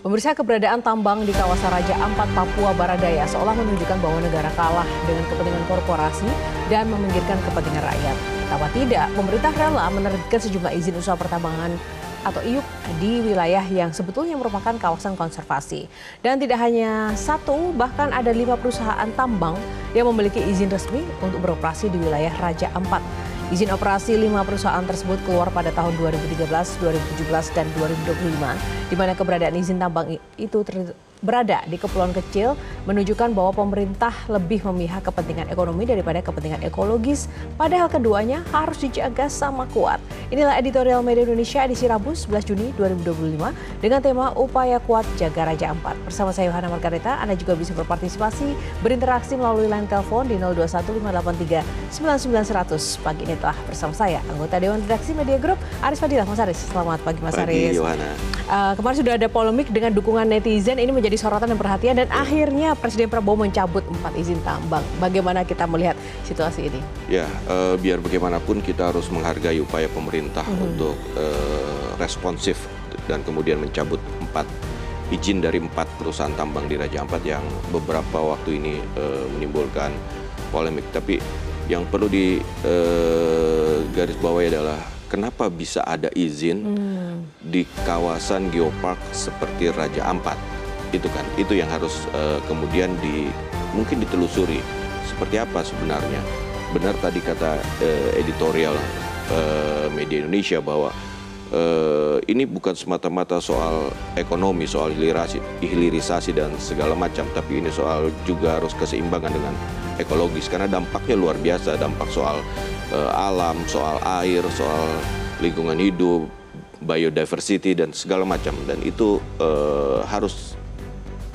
Pemirsa, keberadaan tambang di kawasan Raja Ampat, Papua Barat Daya seolah menunjukkan bahwa negara kalah dengan kepentingan korporasi dan meminggirkan kepentingan rakyat. Betapa tidak, pemerintah rela menerbitkan sejumlah izin usaha pertambangan atau IUP di wilayah yang sebetulnya merupakan kawasan konservasi. Dan tidak hanya satu, bahkan ada 5 perusahaan tambang yang memiliki izin resmi untuk beroperasi di wilayah Raja Ampat. Izin operasi 5 perusahaan tersebut keluar pada tahun 2013, 2017, dan 2025, di mana keberadaan izin tambang itu berada di kepulauan kecil menunjukkan bahwa pemerintah lebih memihak kepentingan ekonomi daripada kepentingan ekologis, padahal keduanya harus dijaga sama kuat. Inilah editorial Media Indonesia edisi Rabu 11 Juni 2025 dengan tema Upaya Kuat Jaga Raja Ampat. Bersama saya Yohana Margareta, Anda juga bisa berpartisipasi, berinteraksi melalui line telepon di 0215839900. Pagi ini telah bersama saya, anggota Dewan Redaksi Media Group, Aris Fadilah. Mas Aris, selamat pagi Mas Aris. Pagi Yohana. Kemarin sudah ada polemik dengan dukungan netizen, ini menjadi sorotan dan perhatian, dan akhirnya Presiden Prabowo mencabut 4 izin tambang. Bagaimana kita melihat situasi ini? Ya, biar bagaimanapun kita harus menghargai upaya pemerintah untuk responsif dan kemudian mencabut 4 izin dari 4 perusahaan tambang di Raja Ampat yang beberapa waktu ini menimbulkan polemik. Tapi yang perlu digarisbawahi adalah kenapa bisa ada izin di kawasan geopark seperti Raja Ampat. Itu yang harus kemudian mungkin ditelusuri seperti apa sebenarnya. Benar tadi kata editorial Media Indonesia bahwa ini bukan semata-mata soal ekonomi, soal hilirisasi dan segala macam, tapi ini soal juga harus keseimbangan dengan ekologis karena dampaknya luar biasa, dampak soal alam, soal air, soal lingkungan hidup, biodiversity dan segala macam, dan itu harus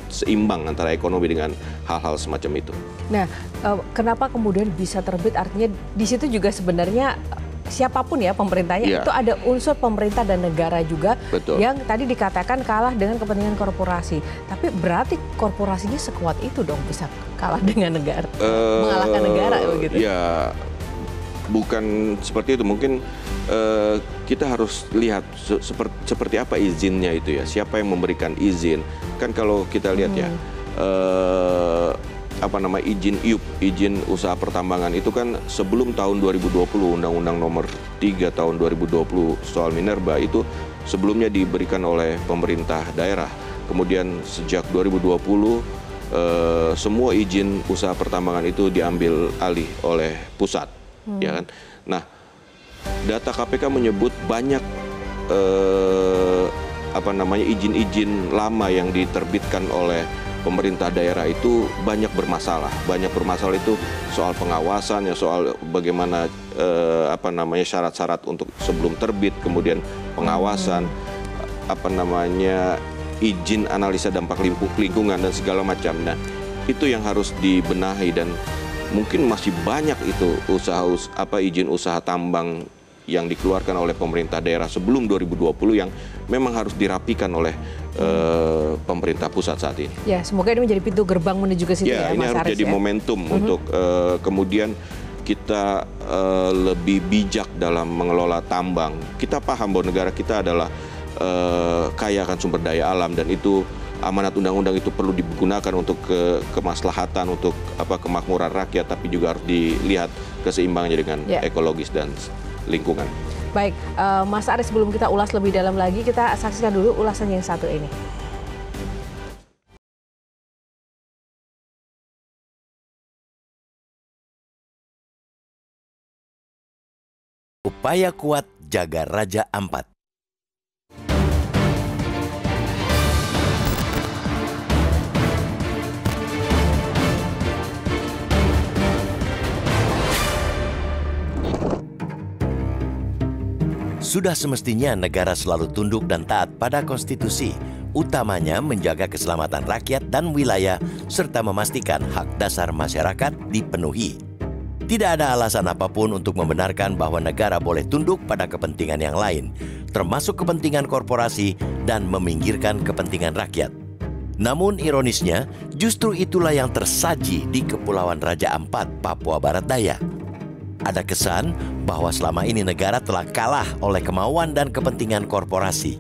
seimbang antara ekonomi dengan hal-hal semacam itu. Nah, kenapa kemudian bisa terbit? Artinya di situ juga sebenarnya siapapun ya pemerintahnya, itu ada unsur pemerintah dan negara juga. Betul. Yang tadi dikatakan kalah dengan kepentingan korporasi. Tapi berarti korporasinya sekuat itu dong bisa kalah dengan negara, mengalahkan negara begitu? Ya, bukan seperti itu. Mungkin kita harus lihat seperti apa izinnya itu ya. Siapa yang memberikan izin? Kan kalau kita lihat ya, izin IUP, izin usaha pertambangan itu kan sebelum tahun 2020, Undang-Undang Nomor 3 tahun 2020 soal minerba itu sebelumnya diberikan oleh pemerintah daerah. Kemudian sejak 2020 semua izin usaha pertambangan itu diambil alih oleh pusat, ya kan? Nah, data KPK menyebut banyak izin-izin lama yang diterbitkan oleh pemerintah daerah itu banyak bermasalah. Banyak bermasalah itu soal pengawasan, ya soal bagaimana syarat-syarat untuk sebelum terbit, kemudian pengawasan, izin analisa dampak lingkungan dan segala macam. Nah, itu yang harus dibenahi dan mungkin masih banyak itu izin usaha tambang yang dikeluarkan oleh pemerintah daerah sebelum 2020 yang memang harus dirapikan oleh pemerintah pusat saat ini. Ya, semoga ini menjadi pintu gerbang menuju ke situ ya, ini Mas harus Aris, jadi ya? momentum untuk kemudian kita lebih bijak dalam mengelola tambang. Kita paham bahwa negara kita adalah kaya akan sumber daya alam, dan itu amanat undang-undang itu perlu digunakan untuk kemaslahatan, untuk kemakmuran rakyat, tapi juga harus dilihat keseimbangannya dengan ekologis dan lingkungan. Baik, Mas Aris, sebelum kita ulas lebih dalam lagi, kita saksikan dulu ulasan yang satu ini. Upaya kuat jaga Raja Ampat. Sudah semestinya negara selalu tunduk dan taat pada konstitusi, utamanya menjaga keselamatan rakyat dan wilayah, serta memastikan hak dasar masyarakat dipenuhi. Tidak ada alasan apapun untuk membenarkan bahwa negara boleh tunduk pada kepentingan yang lain, termasuk kepentingan korporasi dan meminggirkan kepentingan rakyat. Namun ironisnya, justru itulah yang tersaji di Kepulauan Raja Ampat, Papua Barat Daya. Ada kesan bahwa selama ini negara telah kalah oleh kemauan dan kepentingan korporasi.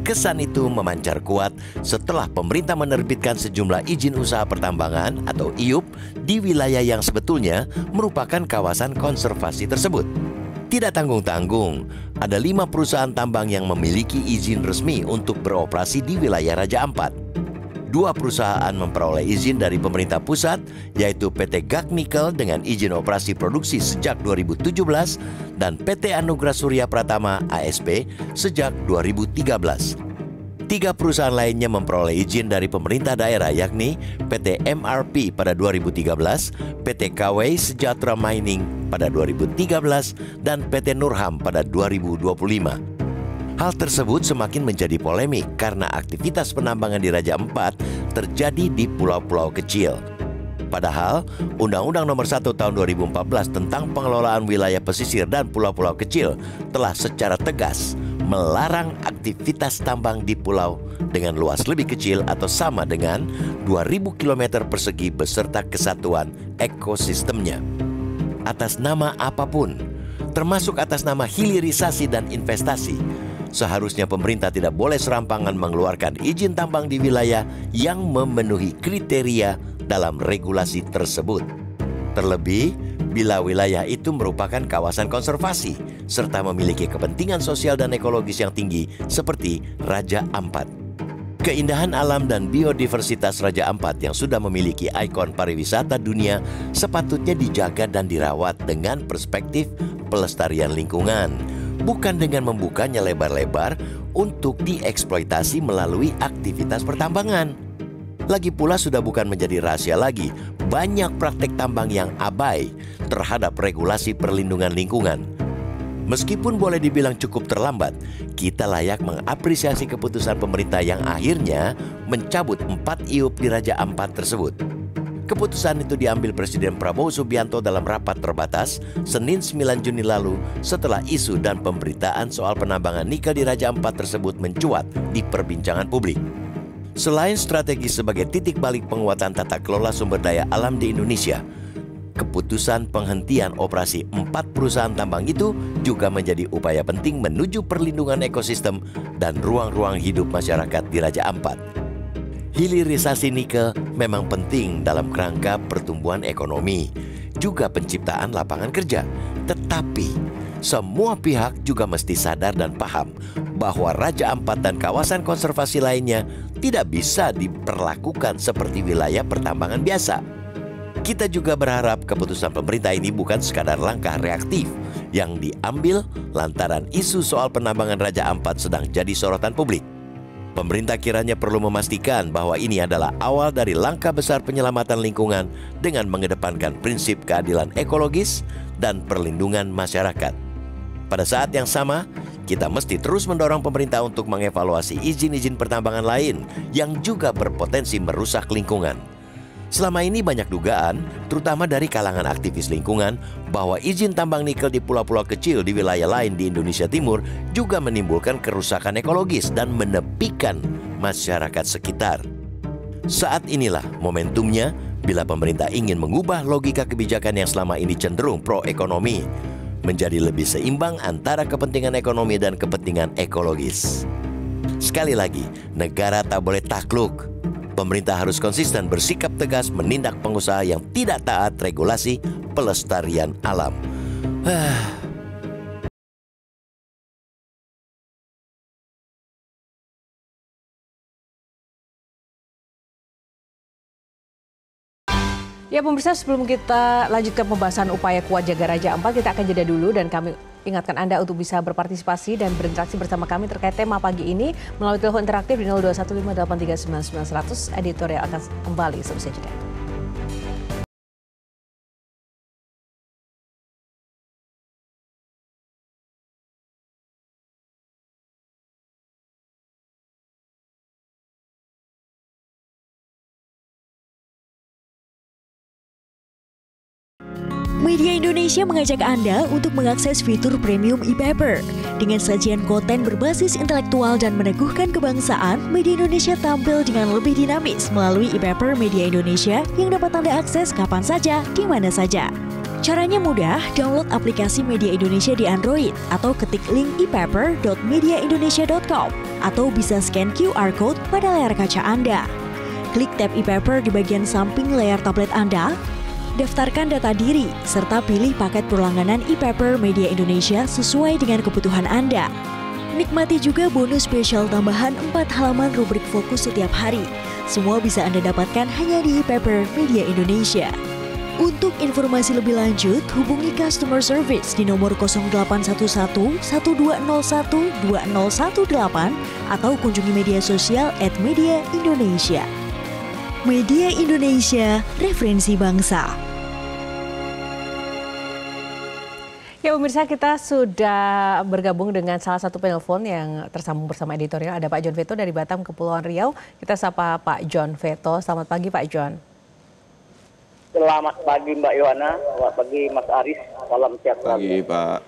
Kesan itu memancar kuat setelah pemerintah menerbitkan sejumlah izin usaha pertambangan atau IUP di wilayah yang sebetulnya merupakan kawasan konservasi tersebut. Tidak tanggung-tanggung, ada 5 perusahaan tambang yang memiliki izin resmi untuk beroperasi di wilayah Raja Ampat. 2 perusahaan memperoleh izin dari pemerintah pusat, yaitu PT Gag Nikel dengan izin operasi produksi sejak 2017 dan PT Anugrah Surya Pratama ASP sejak 2013. 3 perusahaan lainnya memperoleh izin dari pemerintah daerah, yakni PT MRP pada 2013, PT KW Sejahtera Mining pada 2013, dan PT Nurham pada 2025. Hal tersebut semakin menjadi polemik karena aktivitas penambangan di Raja Ampat terjadi di pulau-pulau kecil. Padahal, Undang-Undang Nomor 1 Tahun 2014 tentang pengelolaan wilayah pesisir dan pulau-pulau kecil telah secara tegas melarang aktivitas tambang di pulau dengan luas lebih kecil atau sama dengan 2.000 km persegi beserta kesatuan ekosistemnya. Atas nama apapun, termasuk atas nama hilirisasi dan investasi, seharusnya pemerintah tidak boleh serampangan mengeluarkan izin tambang di wilayah yang memenuhi kriteria dalam regulasi tersebut. Terlebih, bila wilayah itu merupakan kawasan konservasi serta memiliki kepentingan sosial dan ekologis yang tinggi seperti Raja Ampat. Keindahan alam dan biodiversitas Raja Ampat yang sudah memiliki ikon pariwisata dunia sepatutnya dijaga dan dirawat dengan perspektif pelestarian lingkungan, bukan dengan membukanya lebar-lebar untuk dieksploitasi melalui aktivitas pertambangan. Lagi pula sudah bukan menjadi rahasia lagi, banyak praktek tambang yang abai terhadap regulasi perlindungan lingkungan. Meskipun boleh dibilang cukup terlambat, kita layak mengapresiasi keputusan pemerintah yang akhirnya mencabut 4 IUP di Raja Ampat tersebut. Keputusan itu diambil Presiden Prabowo Subianto dalam rapat terbatas Senin 9 Juni lalu setelah isu dan pemberitaan soal penambangan nikel di Raja Ampat tersebut mencuat di perbincangan publik. Selain strategi sebagai titik balik penguatan tata kelola sumber daya alam di Indonesia, keputusan penghentian operasi 4 perusahaan tambang itu juga menjadi upaya penting menuju perlindungan ekosistem dan ruang-ruang hidup masyarakat di Raja Ampat. Hilirisasi nikel memang penting dalam kerangka pertumbuhan ekonomi, juga penciptaan lapangan kerja. Tetapi, semua pihak juga mesti sadar dan paham bahwa Raja Ampat dan kawasan konservasi lainnya tidak bisa diperlakukan seperti wilayah pertambangan biasa. Kita juga berharap keputusan pemerintah ini bukan sekadar langkah reaktif yang diambil lantaran isu soal penambangan Raja Ampat sedang jadi sorotan publik. Pemerintah kiranya perlu memastikan bahwa ini adalah awal dari langkah besar penyelamatan lingkungan dengan mengedepankan prinsip keadilan ekologis dan perlindungan masyarakat. Pada saat yang sama, kita mesti terus mendorong pemerintah untuk mengevaluasi izin-izin pertambangan lain yang juga berpotensi merusak lingkungan. Selama ini banyak dugaan, terutama dari kalangan aktivis lingkungan, bahwa izin tambang nikel di pulau-pulau kecil di wilayah lain di Indonesia Timur juga menimbulkan kerusakan ekologis dan menepikan masyarakat sekitar. Saat inilah momentumnya bila pemerintah ingin mengubah logika kebijakan yang selama ini cenderung pro-ekonomi menjadi lebih seimbang antara kepentingan ekonomi dan kepentingan ekologis. Sekali lagi, negara tak boleh takluk. Pemerintah harus konsisten bersikap tegas menindak pengusaha yang tidak taat regulasi pelestarian alam. Ya pemirsa, sebelum kita lanjutkan pembahasan upaya kuat jaga Raja Ampat, kita akan jeda dulu dan kami ingatkan Anda untuk bisa berpartisipasi dan berinteraksi bersama kami terkait tema pagi ini melalui telepon interaktif di 0215839900. Editorial akan kembali selesai jeda. Media Indonesia mengajak Anda untuk mengakses fitur premium e-paper. Dengan sajian konten berbasis intelektual dan meneguhkan kebangsaan, Media Indonesia tampil dengan lebih dinamis melalui e-paper Media Indonesia yang dapat Anda akses kapan saja, di mana saja. Caranya mudah, download aplikasi Media Indonesia di Android atau ketik link ePaper.mediaindonesia.com atau bisa scan QR Code pada layar kaca Anda. Klik tab ePaper di bagian samping layar tablet Anda, daftarkan data diri, serta pilih paket berlangganan ePaper Media Indonesia sesuai dengan kebutuhan Anda. Nikmati juga bonus spesial tambahan 4 halaman rubrik fokus setiap hari. Semua bisa Anda dapatkan hanya di ePaper Media Indonesia. Untuk informasi lebih lanjut, hubungi customer service di nomor 0811 1201 2018 atau kunjungi media sosial @mediaindonesia. Media Indonesia, referensi bangsa. Ya pemirsa, kita sudah bergabung dengan salah satu penelpon yang tersambung bersama editorial. Ada Pak John Veto dari Batam, Kepulauan Riau. Kita sapa Pak John Veto. Selamat pagi Pak John. Selamat pagi Mbak Yohana, selamat pagi Mas Aris, salam sehat selalu. Pagi Pak.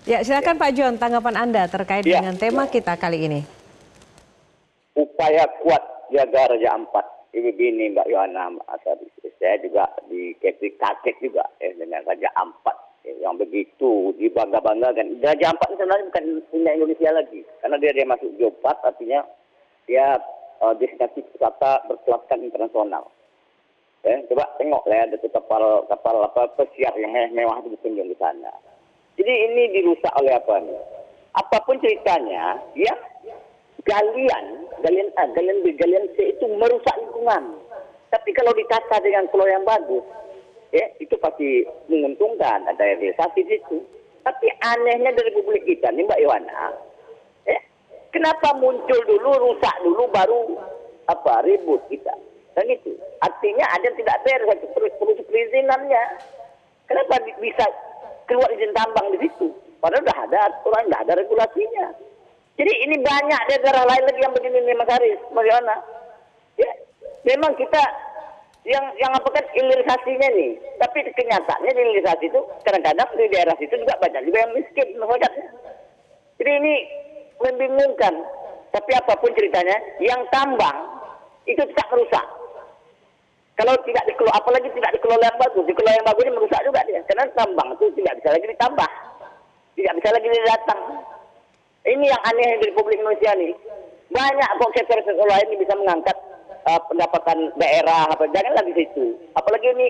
Ya silakan Pak John, tanggapan Anda terkait dengan tema kita kali ini. Upaya kuat jaga Raja Ampat. Ini gini Mbak Yohana, Mas Aris. Saya juga kaget juga dengan Raja Ampat yang begitu dibangga-banggakan. Raja Ampat sebenarnya bukan punya Indonesia lagi, karena dia masuk Geopark, artinya dia destinasi wisata berkelaskan internasional. Coba tengok lah, ada kapal pesiar yang mewah itu berkunjung di sana. Jadi ini dirusak oleh apa nih? Apapun ceritanya, ya galian C itu merusak lingkungan. Tapi kalau ditata dengan kelola yang bagus, itu pasti menguntungkan. Ada realisasi di situ. Tapi anehnya dari Republik kita nih Mbak Yohana, kenapa muncul dulu, rusak dulu, baru ribut kita? Dan itu artinya ada yang tidak beres, perlu perizinannya. Kenapa bisa keluar izin tambang di situ? Padahal sudah ada aturan, sudah ada regulasinya. Jadi ini banyak daerah lain lagi yang begini nih Mas Haris, Mas Yohana. Ya, memang kita yang apa kan hilirisasinya nih. Tapi kenyataannya di hilirisasi itu kadang-kadang di daerah situ juga banyak juga yang miskin masyarakatnya. Jadi ini membingungkan. Tapi apapun ceritanya, yang tambang itu tidak merusak. Kalau tidak dikelola, apalagi tidak dikelola yang bagus, dikelola yang bagus ini merusak juga dia. Karena tambang itu tidak bisa lagi ditambah, tidak bisa lagi didatang. Ini yang aneh di Republik Indonesia nih. Banyak kok sektor lain yang bisa mengangkat pendapatan daerah, janganlah di situ. Apalagi ini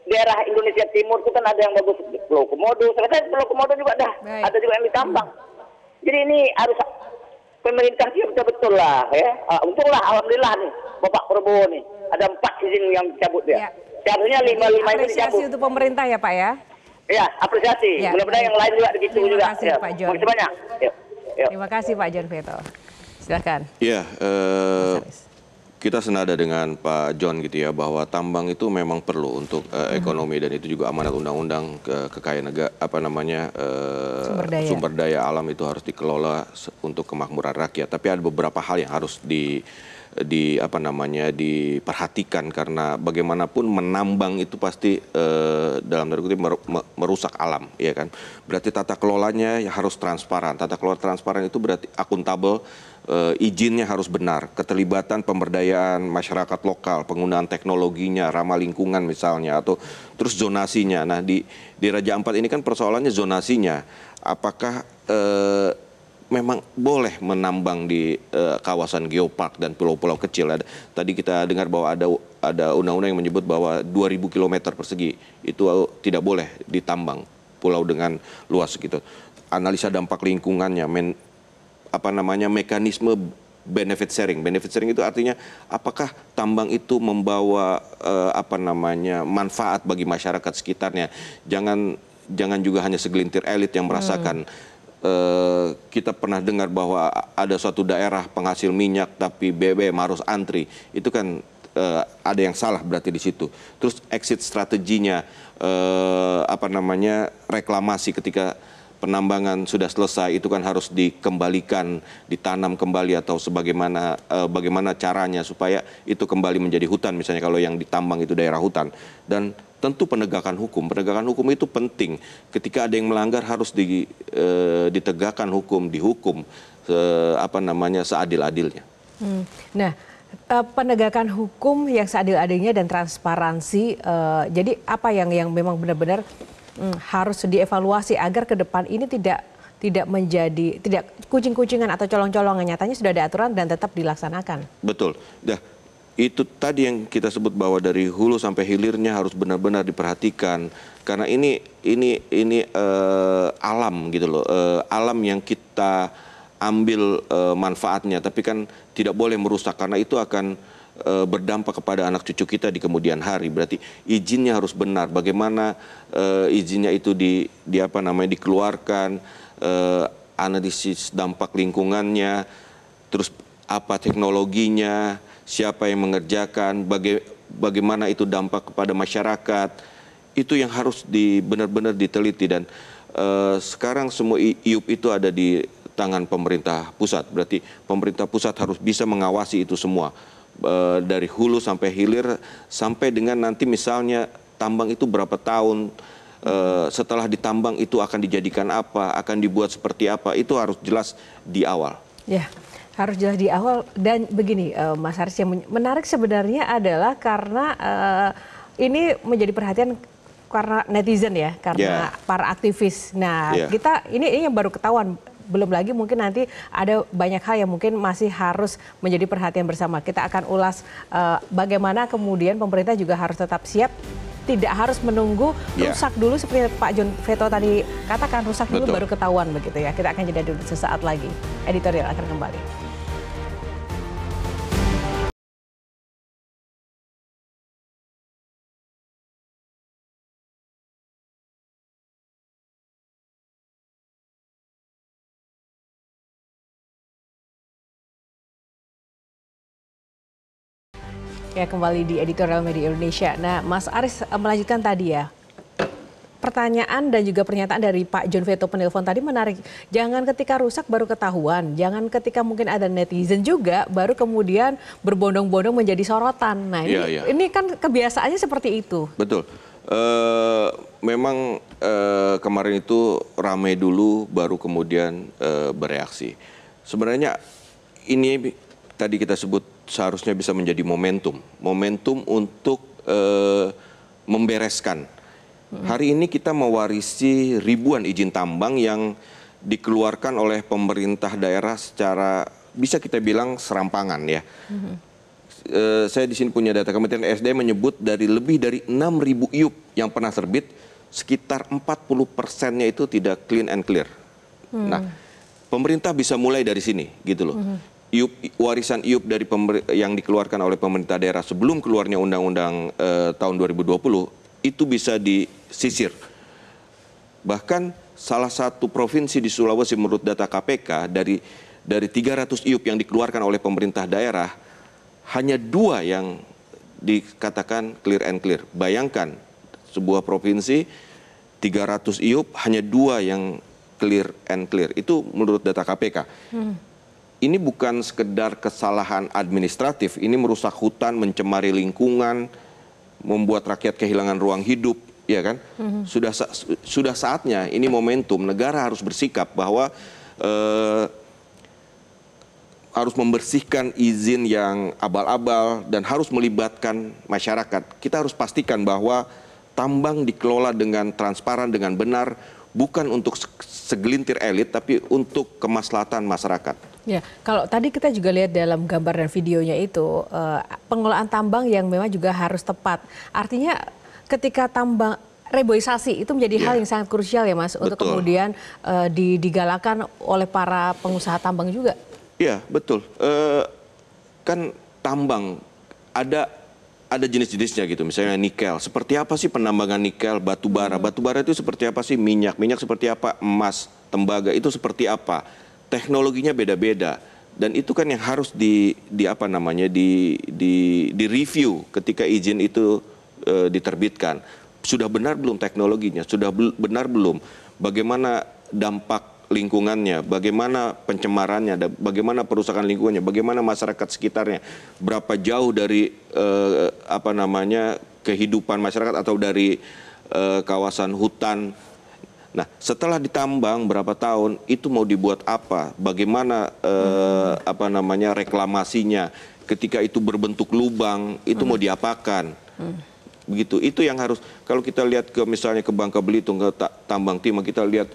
daerah Indonesia Timur itu kan ada yang bagus, Pulau Komodo. Ternyata Pulau Komodo juga ada juga yang ditambang. Jadi ini harus pemerintah sih betul-betul lah ya. Untunglah alhamdulillah nih Bapak Prabowo nih. Ada 4 izin yang dicabut dia. Seharusnya 5 itu dicabut. Apresiasi untuk pemerintah ya Pak ya? Ya, apresiasi. Ya, mudah-mudahan yang lain juga begitu juga. Terima kasih Pak John. Terima kasih banyak. Terima kasih Pak John Veto. Silakan. Ya, kita senada dengan Pak John gitu ya, bahwa tambang itu memang perlu untuk ekonomi, dan itu juga amanat undang-undang kekayaan negara, sumber daya alam itu harus dikelola untuk kemakmuran rakyat. Tapi ada beberapa hal yang harus diperhatikan, karena bagaimanapun menambang itu pasti dalam tanda kutip merusak alam, ya kan. Berarti tata kelolanya ya harus transparan. Tata kelola transparan itu berarti akuntabel, izinnya harus benar, keterlibatan pemberdayaan masyarakat lokal, penggunaan teknologinya, ramah lingkungan misalnya, atau terus zonasinya. Nah di Raja Ampat ini kan persoalannya zonasinya. Apakah memang boleh menambang di kawasan geopark dan pulau-pulau kecil? Tadi kita dengar bahwa ada undang-undang yang menyebut bahwa 2.000 km persegi itu tidak boleh ditambang, pulau dengan luas gitu. Analisa dampak lingkungannya, mekanisme benefit sharing. Benefit sharing itu artinya apakah tambang itu membawa manfaat bagi masyarakat sekitarnya. Jangan juga hanya segelintir elit yang merasakan. Kita pernah dengar bahwa ada suatu daerah penghasil minyak tapi BBM harus antri. Itu kan ada yang salah berarti di situ. Terus exit strateginya, reklamasi ketika penambangan sudah selesai itu kan harus dikembalikan, ditanam kembali atau bagaimana caranya supaya itu kembali menjadi hutan, misalnya kalau yang ditambang itu daerah hutan. Dan tentu penegakan hukum itu penting. Ketika ada yang melanggar harus ditegakkan hukum, dihukum seadil-adilnya. Nah, Penegakan hukum yang seadil-adilnya dan transparansi. Jadi apa yang memang benar-benar harus dievaluasi agar ke depan ini tidak menjadi kucing-kucingan atau colong-colongan, nyatanya sudah ada aturan dan tetap dilaksanakan. Betul. Itu tadi yang kita sebut bahwa dari hulu sampai hilirnya harus benar-benar diperhatikan, karena ini alam gitu loh, alam yang kita ambil manfaatnya, tapi kan tidak boleh merusak karena itu akan berdampak kepada anak cucu kita di kemudian hari. Berarti izinnya harus benar. Bagaimana izinnya itu dikeluarkan, analisis dampak lingkungannya, terus apa teknologinya, siapa yang mengerjakan, bagaimana itu dampak kepada masyarakat, itu yang harus benar-benar diteliti. Dan sekarang semua IUP itu ada di tangan pemerintah pusat, berarti pemerintah pusat harus bisa mengawasi itu semua, dari hulu sampai hilir, sampai dengan nanti misalnya tambang itu berapa tahun, setelah ditambang itu akan dijadikan apa, akan dibuat seperti apa, itu harus jelas di awal. Ya. Harus jelas di awal. Dan begini, Mas Haris, yang menarik sebenarnya adalah karena ini menjadi perhatian karena netizen ya, karena para aktivis. Nah, kita ini yang baru ketahuan, belum lagi mungkin nanti ada banyak hal yang mungkin masih harus menjadi perhatian bersama. Kita akan ulas bagaimana kemudian pemerintah juga harus tetap siap, tidak harus menunggu rusak dulu seperti Pak John Veto tadi katakan, rusak dulu baru ketahuan begitu ya. Kita akan jeda dulu sesaat lagi. Editorial akan kembali. Ya, kembali di Editorial Media Indonesia. Nah, Mas Aris melanjutkan tadi ya, pertanyaan dan juga pernyataan dari Pak John Veto penelpon tadi menarik. Jangan ketika rusak baru ketahuan, jangan ketika mungkin ada netizen juga baru kemudian berbondong-bondong menjadi sorotan. Nah, ini kan kebiasaannya seperti itu. Betul. Memang kemarin itu ramai dulu baru kemudian bereaksi. Sebenarnya ini tadi kita sebut seharusnya bisa menjadi momentum untuk membereskan. Hari ini kita mewarisi ribuan izin tambang yang dikeluarkan oleh pemerintah daerah secara bisa kita bilang serampangan ya. Saya di sini punya data Kementerian SDM menyebut dari lebih dari 6.000 IUP yang pernah terbit, sekitar 40%-nya itu tidak clean and clear. Nah, pemerintah bisa mulai dari sini gitu loh. Warisan IUP dari yang dikeluarkan oleh pemerintah daerah sebelum keluarnya undang-undang tahun 2020 itu bisa disisir. Bahkan salah satu provinsi di Sulawesi menurut data KPK dari 300 IUP yang dikeluarkan oleh pemerintah daerah hanya 2 yang dikatakan clear and clear. Bayangkan sebuah provinsi 300 IUP hanya 2 yang clear and clear. Itu menurut data KPK. Ini bukan sekedar kesalahan administratif, ini merusak hutan, mencemari lingkungan, membuat rakyat kehilangan ruang hidup, ya kan? Sudah saatnya, ini momentum, negara harus bersikap bahwa harus membersihkan izin yang abal-abal dan harus melibatkan masyarakat. Kita harus pastikan bahwa tambang dikelola dengan transparan, dengan benar, bukan untuk segelintir elit, tapi untuk kemaslahatan masyarakat. Ya, kalau tadi kita juga lihat dalam gambar dan videonya itu, pengelolaan tambang yang memang juga harus tepat. Artinya ketika tambang reboisasi itu menjadi hal yang sangat krusial ya Mas, untuk kemudian digalakan oleh para pengusaha tambang juga. Iya, betul. Kan tambang ada jenis-jenisnya gitu, misalnya nikel. Seperti apa sih penambangan nikel, batu bara? Batu bara itu seperti apa sih? Minyak seperti apa? Emas, tembaga itu seperti apa? Teknologinya beda-beda. Dan itu kan yang harus di review ketika izin itu diterbitkan. Sudah benar belum teknologinya? Sudah benar belum? Bagaimana dampak lingkungannya? Bagaimana pencemarannya? Bagaimana perusakan lingkungannya? Bagaimana masyarakat sekitarnya? Berapa jauh dari kehidupan masyarakat atau dari kawasan hutan? Nah, setelah ditambang berapa tahun, itu mau dibuat apa? Bagaimana apa namanya reklamasinya? Ketika itu berbentuk lubang, itu mau diapakan? Begitu. Itu yang harus. Kalau kita lihat ke misalnya ke Bangka Belitung, ke Tambang Timah, kita lihat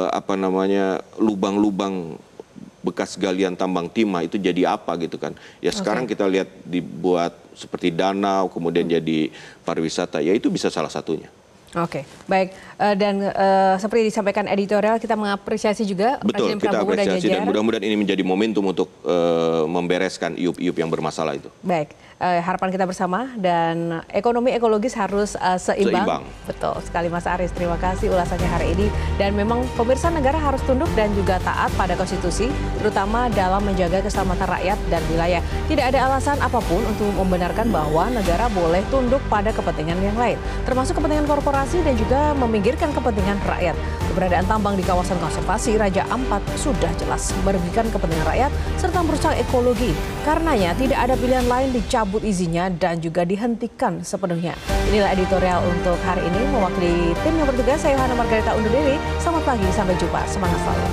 apa namanya lubang-lubang bekas galian tambang timah itu jadi apa gitu kan. Ya sekarang kita lihat dibuat seperti danau, kemudian jadi pariwisata, ya itu bisa salah satunya. Oke, baik. Dan seperti disampaikan editorial, kita mengapresiasi juga Betul, Presiden kita Prabowo dan apresiasi dan jajaran. mudah-mudahan ini menjadi momentum untuk membereskan iup-iup yang bermasalah itu. Baik, harapan kita bersama dan ekonomi ekologis harus seimbang. Betul sekali Mas Aris, terima kasih ulasannya hari ini. Dan memang pemirsa, negara harus tunduk dan juga taat pada konstitusi, terutama dalam menjaga keselamatan rakyat dan wilayah. Tidak ada alasan apapun untuk membenarkan bahwa negara boleh tunduk pada kepentingan yang lain, termasuk kepentingan korporasi dan juga meminggirkan kepentingan rakyat. Keberadaan tambang di kawasan konservasi Raja Ampat sudah jelas merugikan kepentingan rakyat serta merusak ekologi. Karenanya tidak ada pilihan lain dicabut izinnya dan juga dihentikan sepenuhnya. Inilah editorial untuk hari ini. Mewakili tim yang bertugas, saya Yohana Margareta undur diri. Selamat pagi, sampai jumpa. Semangat selalu.